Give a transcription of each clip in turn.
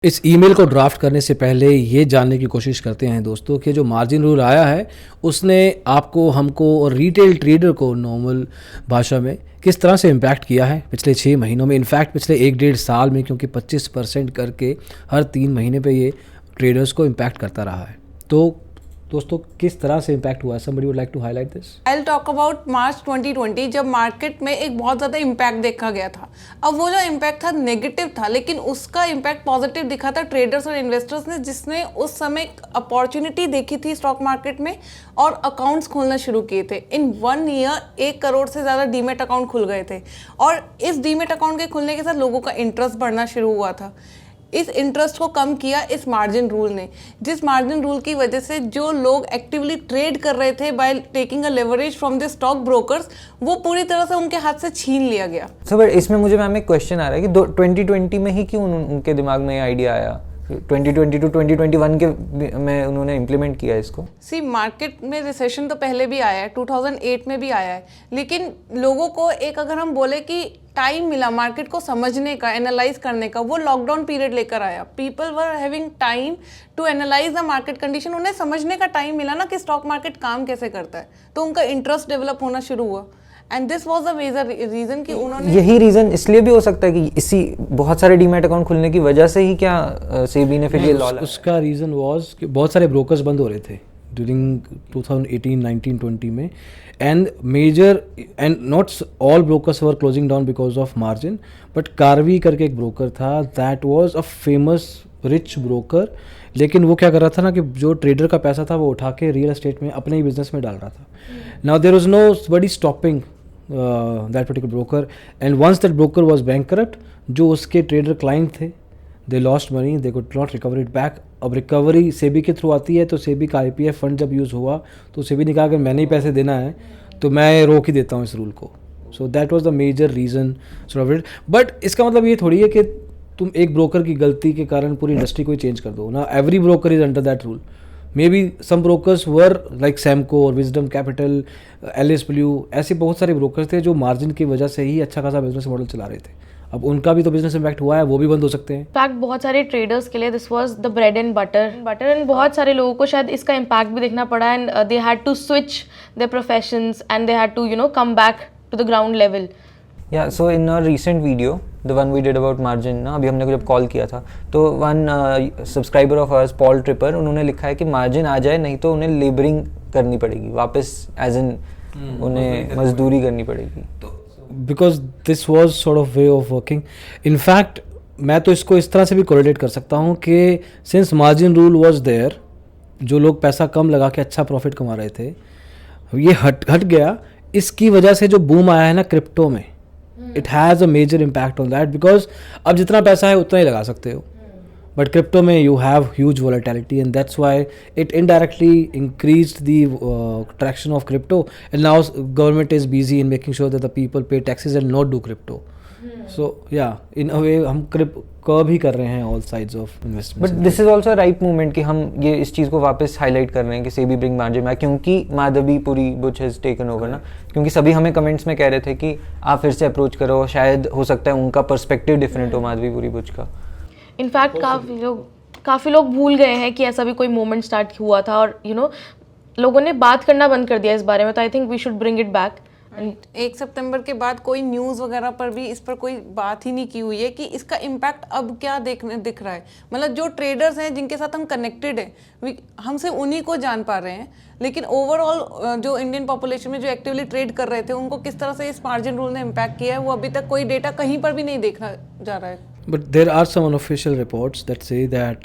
इस ईमेल को ड्राफ्ट करने से पहले ये जानने की कोशिश करते हैं दोस्तों कि जो मार्जिन रूल आया है उसने आपको, हमको और रिटेल ट्रेडर को नॉर्मल भाषा में किस तरह से इम्पैक्ट किया है पिछले 6 महीनों में, इनफैक्ट पिछले 1-1.5 साल में, क्योंकि 25% करके हर 3 महीने पे ये ट्रेडर्स को इम्पैक्ट करता रहा है। तो दोस्तों किस तरह से इम्पैक्ट हुआ है? Somebody would like to highlight this. I will talk about March 2020 जब मार्केट में एक बहुत ज़्यादा इम्पैक्ट देखा गया था। अब वो जो इम्पैक्ट था नेगेटिव था, लेकिन उसका इम्पैक्ट पॉजिटिव दिखा था ट्रेडर्स और इन्वेस्टर्स ने, जिसने उस समय अपॉर्चुनिटी देखी थी स्टॉक मार्केट में और अकाउंट्स खोलना शुरू किए थे। इन 1 ईयर 1 करोड़ से ज़्यादा डीमेट अकाउंट खुल गए थे और इस डीमेट अकाउंट के खुलने के साथ लोगों का इंटरेस्ट बढ़ना शुरू हुआ था। इस इंटरेस्ट को कम किया इस मार्जिन रूल ने, जिस मार्जिन रूल की वजह से जो लोग एक्टिवली ट्रेड कर रहे थे by taking a leverage from the stock brokers, वो पूरी तरह से उनके हाथ से छीन लिया गया। बट इसमें मुझे मैम एक क्वेश्चन आ रहा है कि 2020 में ही क्यों उनके दिमाग में ये आइडिया आया? 2020 to 2021 के में उन्होंने इम्प्लीमेंट किया इसको। सी, मार्केट में रिसेशन तो पहले भी आया है, 2008 में भी आया है, लेकिन लोगों को एक, अगर हम बोले कि टाइम मिला मार्केट को समझने का, एनालाइज करने का, वो लॉकडाउन पीरियड लेकर आया। People were having time to analyse the market condition. उन्हें समझने का टाइम मिला ना कि स्टॉक मार्केट काम कैसे करता है, तो उनका इंटरेस्ट डेवलप होना शुरू हुआ। And this was the major reason कि उन्होंने, यही रीजन इसलिए भी हो सकता है कि इसी बहुत सारे डीमैट अकाउंट खुलने की वजह से ही क्या सेबी ने फिर ये लॉ लाया? उसका रीज़न वाज कि बहुत सारे ब्रोकर्स बंद हो रहे थे ड्यूरिंग 2018, 19, 20 में, and major and not all brokers were closing down because of margin, but Karvy करके एक ब्रोकर था, that was a famous rich broker. लेकिन वो क्या कर रहा था ना कि जो ट्रेडर का पैसा था वो उठा के रियल एस्टेट में, अपने ही बिजनेस में डाल रहा था। Now there was nobody stopping that particular broker, and once that broker was bankrupt, जो उसके ट्रेडर क्लाइंट थे, they lost money, they could not recover it back। अब रिकवरी सेबी के थ्रू आती है, तो सेबी का आईपीएफ फंड जब यूज़ हुआ तो सेबी ने कहा अगर मैंने ही पैसे देना है तो मैं रोक ही देता हूँ इस रूल को। So that was the major reason sort of it. But इसका मतलब ये थोड़ी है कि तुम एक ब्रोकर की गलती के कारण पूरी इंडस्ट्री को ही चेंज कर दो ना। Every broker is under that rule. Maybe some brokers were like Samco और Wisdom Capital, LSW, ऐसे बहुत सारे ब्रोकर्स थे जो मार्जिन की वजह से ही अच्छा खासा बिजनेस मॉडल चला रहे थे। अब उनका भी तो बिजनेस इम्पैक्ट हुआ है, वो भी बंद हो सकते हैं। इनफैक्ट बहुत सारे ट्रेडर्स के लिए this was the bread and butter and बहुत सारे लोगों को शायद इसका इम्पैक्ट भी देखना पड़ा, and they had to switch their professions and they had to come back to the ground level. Yeah so in a recent video, the one we did about margin ना, अभी हमने जब कॉल किया था तो one subscriber of ours, Paul Tripper, उन्होंने लिखा है कि मार्जिन आ जाए नहीं तो उन्हें लेबरिंग करनी पड़ेगी वापस, एज इन उन्हें मजदूरी करनी पड़ेगी। Because this was sort of way of working. In fact मैं तो इसको इस तरह से भी कोरिलेट कर सकता हूँ कि since margin rule was there, जो लोग पैसा कम लगा के अच्छा प्रॉफिट कमा रहे थे, ये हट गया। इसकी वजह से जो बूम आया है ना क्रिप्टो में, it has a major impact on that, because अब जितना पैसा है उतना ही लगा सकते हो, बट क्रिप्टो में you have huge volatility, and that's why it indirectly increased the traction of crypto, and now government is busy in making sure that the people pay taxes and not do crypto. So yeah in अ वे हम curve ही कर रहे हैं all sides of investment. But this is also right movement कि हम ये इस चीज़ को वापस हाईलाइट कर रहे हैं कि सेबी ब्रिंग मार्जिन बैक, क्योंकि Madhabi Puri Buch has taken over ना। क्योंकि सभी हमें कमेंट्स में कह रहे थे कि आप फिर से अप्रोच करो, शायद हो सकता है उनका पर्सपेक्टिव डिफरेंट हो माधवीपुरी बुच का। इनफैक्ट काफ़ी लोग भूल गए हैं कि ऐसा भी कोई मोमेंट स्टार्ट हुआ था, और लोगों ने बात करना बंद कर दिया इस बारे में। तो I think we should bring it back. 1 सितंबर के बाद कोई न्यूज़ वगैरह पर भी इस पर कोई बात ही नहीं की हुई है कि इसका इम्पैक्ट अब क्या दिख रहा है। मतलब जो ट्रेडर्स हैं जिनके साथ हम कनेक्टेड हैं, हम सिर्फ उन्हीं को जान पा रहे हैं, लेकिन ओवरऑल जो इंडियन पॉपुलेशन में जो एक्टिवली ट्रेड कर रहे थे उनको किस तरह से इस मार्जिन रूल ने इम्पैक्ट किया है, वो अभी तक कोई डेटा कहीं पर भी नहीं देखा जा रहा है। But there are some unofficial reports that say that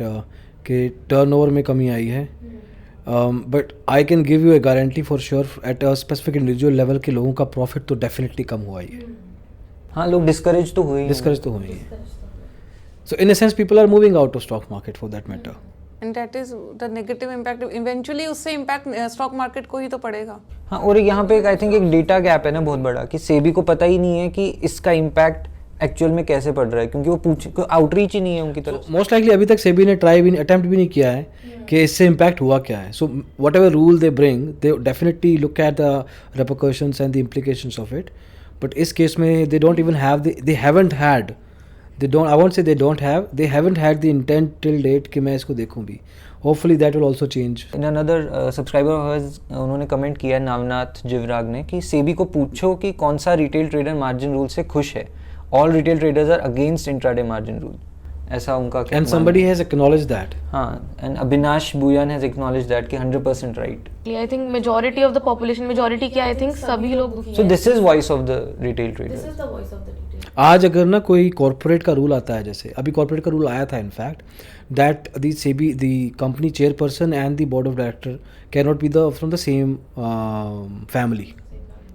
कि टर्नओवर में कमी आई है, but I can give you a guarantee for sure at a specific individual level के लोगों का प्रॉफिट तो डेफिनेटली कम हुआ ही है। हाँ, लोग डिस्करेज तो हुए ही। So in a sense people are moving out of stock market for that matter, and that is the negative impact. Eventually उससे इम्पैक्ट स्टॉक मार्केट को ही तो पड़ेगा। हाँ, और यहाँ पे आई थिंक एक डेटा गैप है ना बहुत बड़ा, कि सेबी को पता ही नहीं है कि इसका इम्पैक्ट एक्चुअल में कैसे पड़ रहा है, क्योंकि वो आउटरीच ही नहीं है उनकी तरफ। मोस्ट लाइकली अभी तक सेबी ने अटेम्प्ट भी नहीं किया है कि इससे इम्पैक्ट हुआ क्या है। So what ever rule they bring, they definitely look at the repercussions and the implications of it, but इस केस में they don't even have, they haven't had they don't, I won't say they don't have, they haven't had the intent till date कि मैं इसको देखूं भी. Hopefully that will also change. In another subscriber of hers उन्होंने comment किया नावनाथ जिवराग ने कि सेबी को पूछो कि कौन सा रिटेल ट्रेडर मार्जिन रूल से खुश है. All retail traders are against intraday margin rule. ऐसा उनका And somebody has acknowledged that. हाँ, and Avinash Buyan has acknowledged that कि 100% right. I think majority of the population, majority क्या I think सभी लोग दुखी सो हैं. This is voice of the retail This trader. is the voice of the retail. आज अगर ना कोई कॉर्पोरेट का रूल आता है, जैसे अभी कॉर्पोरेट का रूल आया था in fact, that the SEBI the company chairperson and the board of director can not be the from the same family.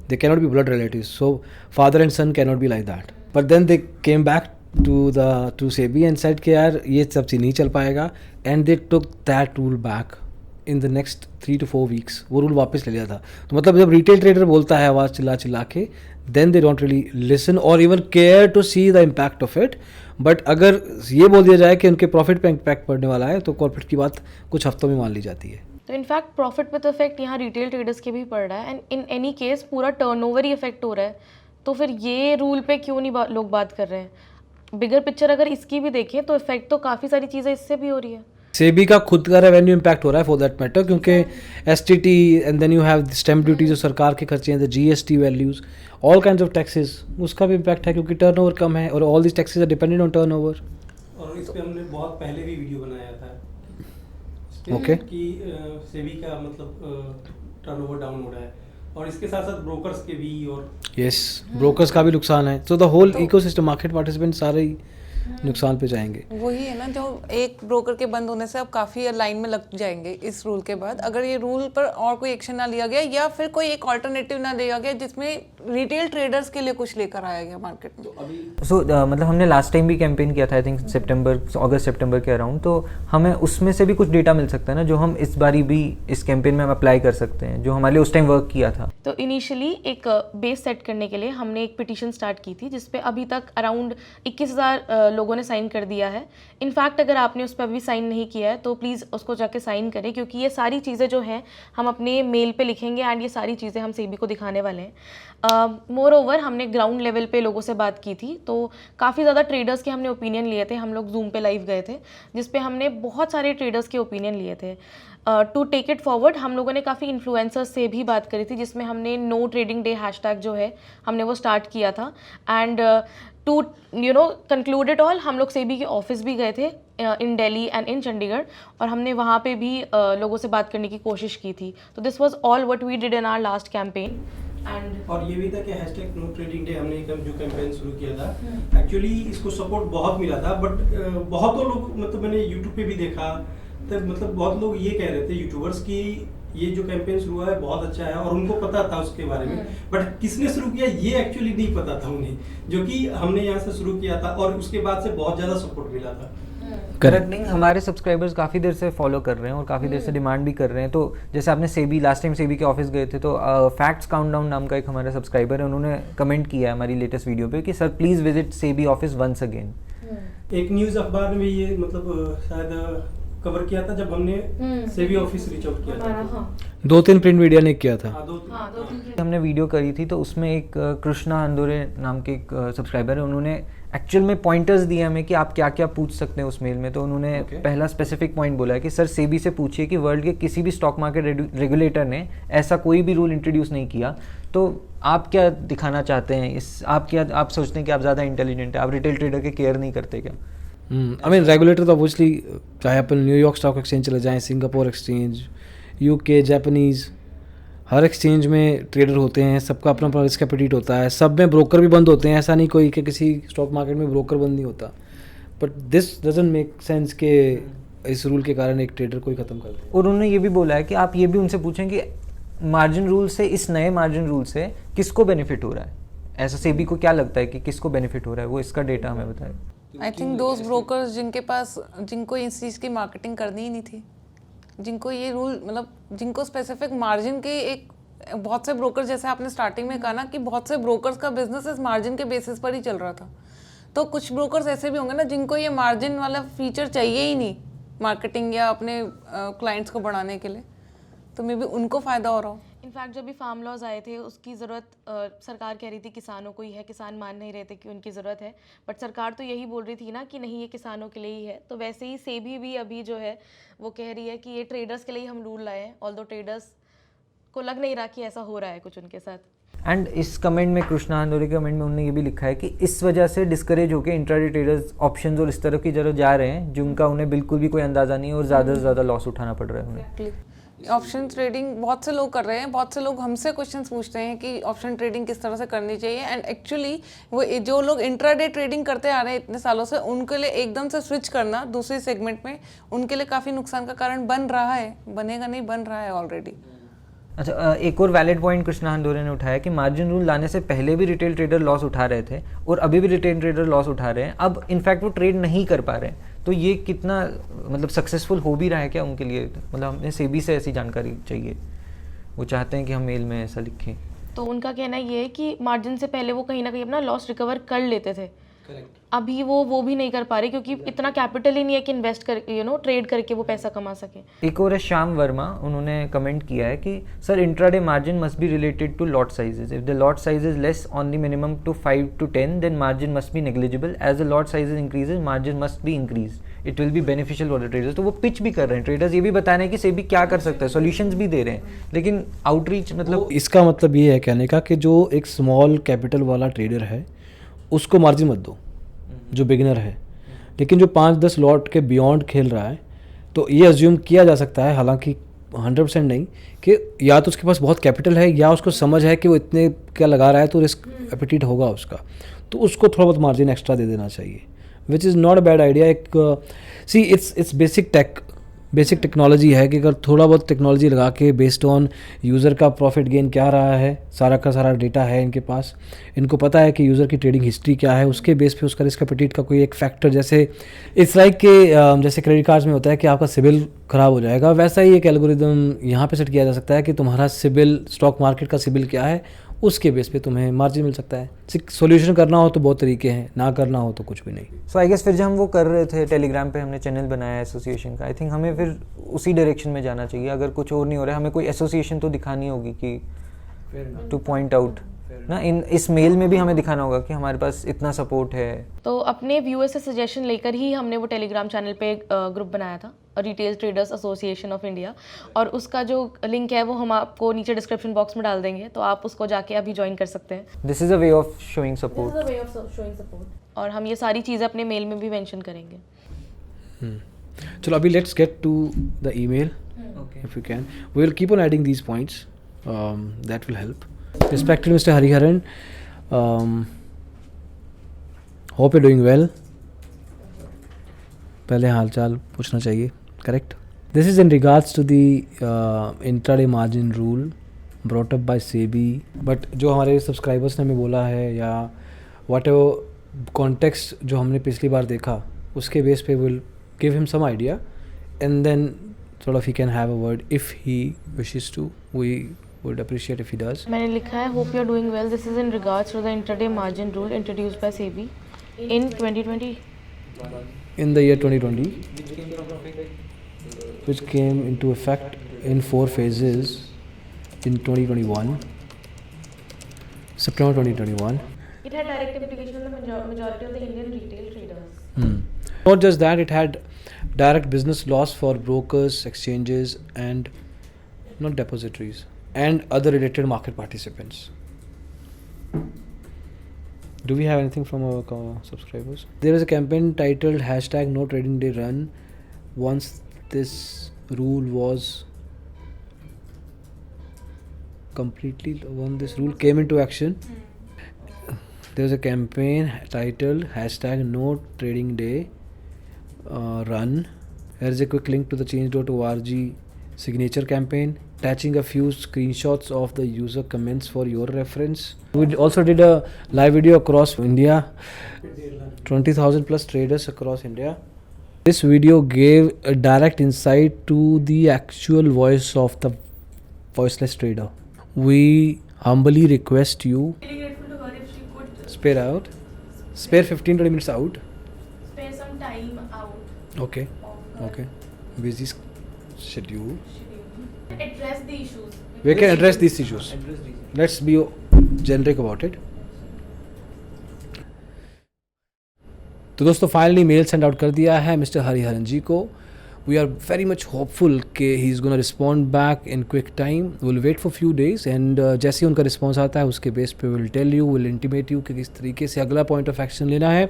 They cannot be blood relatives, so father and son cannot be like that. But then they came back to SEBI and said कि यार ये सब चीज़ नहीं चल पाएगा, and they took that rule back in the next 3 to 4 weeks. वो rule वापस ले लिया था. तो मतलब जब रिटेल ट्रेडर बोलता है आवाज़ चिल्ला के, then they don't really listen or even care to see the impact of it. But अगर ये बोल दिया जाए कि उनके प्रॉफिट पे इम्पैक्ट पड़ने वाला है, तो कॉर्पोरेट की बात कुछ हफ्तों में मान ली जाती है. तो इनफैक्ट प्रॉफिट पे तो इफेक्ट यहाँ रिटेल ट्रेडर्स के भी पड़ रहा है, एंड इन एनी केस पूरा टर्नओवर ही इफेक्ट हो रहा है. तो फिर ये रूल पे क्यों नहीं लोग बात कर रहे हैं? बिगर पिक्चर अगर इसकी भी देखें तो इफेक्ट तो काफ़ी सारी चीज़ें इससे भी हो रही है. सेबी का खुद का रेवेन्यू इम्पैक्ट हो रहा है फॉर दैट मैटर, क्योंकि STT and then you have stamp duty जो सरकार के खर्चे हैं, the GST values, all kinds of taxes, उसका भी इम्पैक्ट है क्योंकि टर्नओवर कम है और all this taxes are dependent on turnover. और इस पे हमने बहुत पहले भी वीडियो बनाया था इस पे Okay. कि सेबी का मतलब टर्नओवर डाउन हो रहा है और इसके साथ साथ ब्रोकर्स के भी और यस, ब्रोकर्स का भी नुकसान है. So the whole ecosystem, market participant सारे ही नुकसान पे जाएंगे. वही है ना, जो एक ब्रोकर के बंद होने से अब काफ़ी लाइन में लग जाएंगे इस रूल के बाद, अगर ये रूल पर और कोई एक्शन ना लिया गया या फिर कोई एक ऑल्टरनेटिव ना लिया गया जिसमें रिटेल ट्रेडर्स के लिए कुछ लेकर आया गया मार्केट में. सो मतलब हमने लास्ट टाइम भी कैंपेन किया था, आई थिंक अगस्त सितंबर के अराउंड. तो हमें उसमें से भी कुछ डेटा मिल सकता है ना, जो हम इस बारी भी इस कैंपेन में हम अप्लाई कर सकते हैं, जो हमारे लिए उस टाइम वर्क किया था. तो इनिशियली एक बेस सेट करने के लिए हमने एक पिटीशन स्टार्ट की थी जिसपे अभी तक अराउंड 21,000 लोगों ने साइन कर दिया है. इनफैक्ट अगर आपने उस पर अभी साइन नहीं किया है तो प्लीज़ उसको जाके साइन करें, क्योंकि ये सारी चीज़ें जो हैं हम अपने मेल पे लिखेंगे एंड ये सारी चीज़ें हम सेबी को दिखाने वाले हैं. मोर ओवर हमने ग्राउंड लेवल पे लोगों से बात की थी, तो काफ़ी ज़्यादा ट्रेडर्स के हमने ओपिनियन लिए थे. हम लोग जूम पे लाइव गए थे जिसपे हमने बहुत सारे ट्रेडर्स के ओपिनियन लिए थे. टू टेक इट फॉरवर्ड हम लोगों ने काफ़ी इन्फ्लुएंसर्स से भी बात करी थी, जिसमें हमने नो ट्रेडिंग डे हैशटैग जो है हमने वो स्टार्ट किया था. And to conclude it all, हम लोग सेबी के ऑफिस भी गए थे in Delhi and in Chandigarh, और हमने वहाँ पे भी लोगों से बात करने की कोशिश की थी. तो this was all what we did in our last campaign. And और ये भी था कि हैशटैग नो ट्रेडिंग डे हमने जो कैंपेन शुरू किया था, एक्चुअली इसको सपोर्ट बहुत मिला था. बट बहुत लोग, मतलब मैंने यूट्यूब पे भी देखा, तब मतलब बहुत लोग ये कह रहे थे यूट्यूबर्स की ये जो कैंपेन शुरू हुआ है बहुत अच्छा है, और उनको पता था उसके बारे में. बट किसने शुरू किया ये एक्चुअली नहीं पता था उन्हें, जो कि हमने यहाँ से शुरू किया था और उसके बाद से बहुत ज़्यादा सपोर्ट मिला था. करेक्ट. नहीं, हमारे सब्सक्राइबर्स काफ़ी देर से फॉलो कर रहे हैं और काफ़ी देर से डिमांड भी कर रहे हैं. तो जैसे आपने सेबी लास्ट टाइम सेबी के ऑफिस गए थे, तो फैक्ट्स काउंटडाउन नाम का एक हमारा सब्सक्राइबर है, उन्होंने कमेंट किया है हमारी लेटेस्ट वीडियो पे कि sir please visit SEBI office once again. एक न्यूज़ अखबार में ये मतलब शायद कवर किया था जब हमने सेबी ऑफिस रीच आउट किया था. 2-3 प्रिंट मीडिया ने किया था. हाँ, दो हमने वीडियो करी थी, तो उसमें एक कृष्णा अंदोरे नाम के एक सब्सक्राइबर है, उन्होंने एक्चुअल में पॉइंटर्स दिए हमें कि आप क्या क्या पूछ सकते हैं उस मेल में. तो उन्होंने पहला स्पेसिफिक पॉइंट बोला है कि सर सेबी से पूछिए कि वर्ल्ड के किसी भी स्टॉक मार्केट रेगुलेटर ने ऐसा कोई भी रूल इंट्रोड्यूस नहीं किया. तो आप क्या दिखाना चाहते हैं इस, आप सोचते हैं कि आप ज़्यादा इंटेलिजेंट है, आप रिटेल ट्रेडर के केयर नहीं करते क्या? आई मीन रेगुलेटर तो ऑब्वियसली, चाहे अपन न्यूयॉर्क स्टॉक एक्सचेंज चले जाएं, सिंगापुर एक्सचेंज, यूके, जापानीज़, हर एक्सचेंज में ट्रेडर होते हैं, सबका अपना अपना रिस्क एपेटाइट होता है. सब में ब्रोकर भी बंद होते हैं, ऐसा नहीं कोई कि किसी स्टॉक मार्केट में ब्रोकर बंद नहीं होता. But this doesn't make sense कि इस रूल के कारण एक ट्रेडर को ही ख़त्म कर दे. और उन्होंने ये भी बोला है कि आप ये भी उनसे पूछें कि मार्जिन रूल से, इस नए मार्जिन रूल से किसको बेनिफिट हो रहा है. ऐसा सेबी को क्या लगता है कि किसको बेनिफिट हो रहा है, वो इसका डेटा हमें बताए. आई थिंक दोज ब्रोकर्स जिनको इस चीज़ की मार्केटिंग करनी ही नहीं थी, जिनको ये रूल मतलब जिनको स्पेसिफिक मार्जिन के एक, बहुत से ब्रोकर, जैसे आपने स्टार्टिंग में कहा ना कि बहुत से ब्रोकर्स का बिजनेस इस मार्जिन के बेसिस पर ही चल रहा था. तो कुछ ब्रोकर्स ऐसे भी होंगे ना जिनको ये मार्जिन वाला फीचर चाहिए ही नहीं मार्केटिंग या अपने क्लाइंट्स को बढ़ाने के लिए, तो मे बी उनको फ़ायदा हो रहा हो. इनफैक्ट जब भी फार्म लॉज आए थे उसकी ज़रूरत सरकार कह रही थी किसानों को ही है, किसान मान नहीं रहे थे कि उनकी ज़रूरत है, बट सरकार तो यही बोल रही थी ना कि नहीं ये किसानों के लिए ही है। तो वैसे ही सेबी भी अभी जो है वो कह रही है कि ये ट्रेडर्स के लिए हम रूल लाए हैं, ऑल्दो ट्रेडर्स को लग नहीं रहा कि ऐसा हो रहा है कुछ उनके साथ। एंड इस कमेंट में कृष्णा हंदोरे के कमेंट में उन्होंने ये भी लिखा है कि इस वजह से डिस्करेज होकर इंट्राडे ट्रेडर्स ऑप्शंस और इस तरफ की तरफ जा रहे हैं जिनका उन्हें बिल्कुल भी कोई अंदाजा नहीं और ज़्यादा से ज़्यादा लॉस उठाना पड़ रहा है उन्हें। ऑप्शन ट्रेडिंग बहुत से लोग कर रहे हैं, बहुत से लोग हमसे क्वेश्चंस पूछते हैं कि ऑप्शन ट्रेडिंग किस तरह से करनी चाहिए, एंड एक्चुअली वो जो लोग इंट्राडे ट्रेडिंग करते आ रहे हैं इतने सालों से, उनके लिए एकदम से स्विच करना दूसरे सेगमेंट में उनके लिए काफ़ी नुकसान का कारण बन रहा है, बनेगा नहीं, बन रहा है ऑलरेडी। अच्छा, एक और वैलिड पॉइंट कृष्णा हंदोरे ने उठाया कि मार्जिन रूल लाने से पहले भी रिटेल ट्रेडर लॉस उठा रहे थे और अभी भी रिटेल ट्रेडर लॉस उठा रहे हैं, अब इनफैक्ट वो ट्रेड नहीं कर पा रहे हैं। तो ये कितना मतलब सक्सेसफुल हो भी रहा है क्या उनके लिए? मतलब हमें सेबी से ऐसी जानकारी चाहिए, वो चाहते हैं कि हम मेल में ऐसा लिखें। तो उनका कहना ये है कि मार्जिन से पहले वो कहीं ना कहीं अपना लॉस रिकवर कर लेते थे, अभी वो भी नहीं कर पा रहे क्योंकि इतना कैपिटल ही नहीं है कि इन्वेस्ट कर ट्रेड करके वो पैसा कमा सके। एक और है श्याम वर्मा, उन्होंने कमेंट किया है कि sir intraday margin must be related to lot sizes, if the lot size is less on the minimum to 5 to 10 then margin must be negligible, as the lot size increases margin must be increase, it will be beneficial for the traders. तो वो pitch भी कर रहे हैं, traders ये भी बता रहे हैं कि सेबी क्या कर सकता है, सॉल्यूशंस भी दे रहे हैं, लेकिन आउटरीच मतलब इसका मतलब ये है कहने का कि जो एक स्मॉल कैपिटल वाला ट्रेडर है उसको मार्जिन मत दो जो बिगिनर है, लेकिन जो 5-10 लॉट के बियॉन्ड खेल रहा है तो ये अज्यूम किया जा सकता है, हालांकि 100% नहीं, कि या तो उसके पास बहुत कैपिटल है या उसको समझ है कि वो इतने क्या लगा रहा है तो रिस्क एपिटीट होगा उसका, तो उसको थोड़ा बहुत मार्जिन एक्स्ट्रा दे देना चाहिए, which is not a bad idea. एक सी इट्स बेसिक टेक्नोलॉजी है कि अगर थोड़ा बहुत टेक्नोलॉजी लगा के बेस्ड ऑन यूज़र का प्रॉफिट गेन क्या रहा है, सारा का सारा डेटा है इनके पास, इनको पता है कि यूज़र की ट्रेडिंग हिस्ट्री क्या है, उसके बेस पे उसका रिस्क एपिटीट का कोई एक फैक्टर, जैसे इट्स लाइक के जैसे क्रेडिट कार्ड्स में होता है कि आपका सिबिल ख़राब हो जाएगा, वैसा ही एक एल्गोरिदम यहाँ पे सेट किया जा सकता है कि तुम्हारा सिबिल, स्टॉक मार्केट का सिबिल क्या है, उसके बेस पे तुम्हें मार्जिन मिल सकता है। सॉल्यूशन करना हो तो बहुत तरीके हैं, ना करना हो तो कुछ भी नहीं। सो आई गेस फिर जब हम वो कर रहे थे टेलीग्राम पे हमने चैनल बनाया एसोसिएशन का, आई थिंक हमें फिर उसी डायरेक्शन में जाना चाहिए। अगर कुछ और नहीं हो रहा है हमें कोई एसोसिएशन तो दिखानी होगी कि टू पॉइंट आउट ना, इस मेल में भी हमें दिखाना होगा कि हमारे पास इतना सपोर्ट है। तो अपने व्यूअर्स से सजेशन लेकर ही हमने वो टेलीग्राम चैनल पे ग्रुप बनाया था, retail traders association of India, और उसका जो लिंक है वो हम आपको नीचे डिस्क्रिप्शन बॉक्स में डाल देंगे, तो आप उसको जाके अभी ज्वाइन कर सकते हैं। This is a way of showing support. और हम ये सारी चीज़ें अपने मेल में भी मेंशन करेंगे। चलो अभी let's get to the email if you can. We will keep on adding these points. That will help. Respected Mr. Hariharan, hope you're doing well. पहले हालचाल पूछना चाहिए, correct? This is in regards to the intraday margin rule brought up by SEBI. But जो हमारे subscribers ने हमें बोला है या whatever context जो हमने पिछली बार देखा उसके बेस पे will give him some idea and then sort of he can have a word if he wishes to. We would appreciate if he does. मैंने लिखा है hope you're doing well. This is in regards to the intraday margin rule introduced by SEBI in 2020. In the year 2020, which came into effect in 4 phases in 2021, September 2021. It had direct implication on the majority of the Indian retail traders. Not just that, it had direct business loss for brokers, exchanges, and not depositories, and other related market participants. Do we have anything from our subscribers? There is a campaign titled #NoTradingDayRun. Once this rule was when this rule came into action, there was a campaign titled #NoTradingDayRun. Here is a quick link to the change.org signature campaign, attaching a few screenshots of the user comments for your reference. We also did a live video across India, 20,000 plus traders across India. This video gave a direct insight to the actual voice of the voiceless trader. We humbly request you, spare 15-20 minutes out. Spare some time out. Okay. Busy schedule. address the issues. We can address these issues. Let's be generic about it. तो दोस्तों finally mail send out कर दिया है mister Hariharan ji को. We are very much hopeful कि he is gonna respond back in quick time. Will wait for few days and जैसे ही उनका रिस्पॉन्स आता है उसके बेस पे will tell you, will intimate you कि किस तरीके से अगला पॉइंट ऑफ एक्शन लेना है.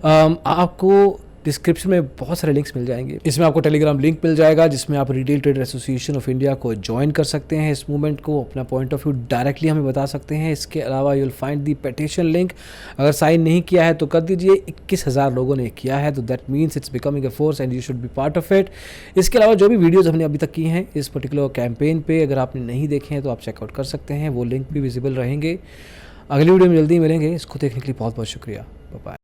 आपको डिस्क्रिप्शन में बहुत सारे लिंक्स मिल जाएंगे. इसमें आपको टेलीग्राम लिंक मिल जाएगा जिसमें आप retail trader association of India को ज्वाइन कर सकते हैं. इस मूवमेंट को अपना पॉइंट ऑफ व्यू डायरेक्टली हमें बता सकते हैं. इसके अलावा you will find the petition link. अगर साइन नहीं किया है तो कर दीजिए. 21,000 लोगों ने किया है तो that means it's becoming a force and you should be part of it. इसके अलावा जो भी वीडियोज़ हमने अभी तक की हैं इस पर्टिकुलर कैंपेन पे अगर आपने नहीं देखे हैं तो आप चेकआउट कर सकते हैं. वो लिंक भी विजिबल रहेंगे. अगली वीडियो में जल्दी मिलेंगे. इसको देखने के लिए बहुत बहुत शुक्रिया. बाय.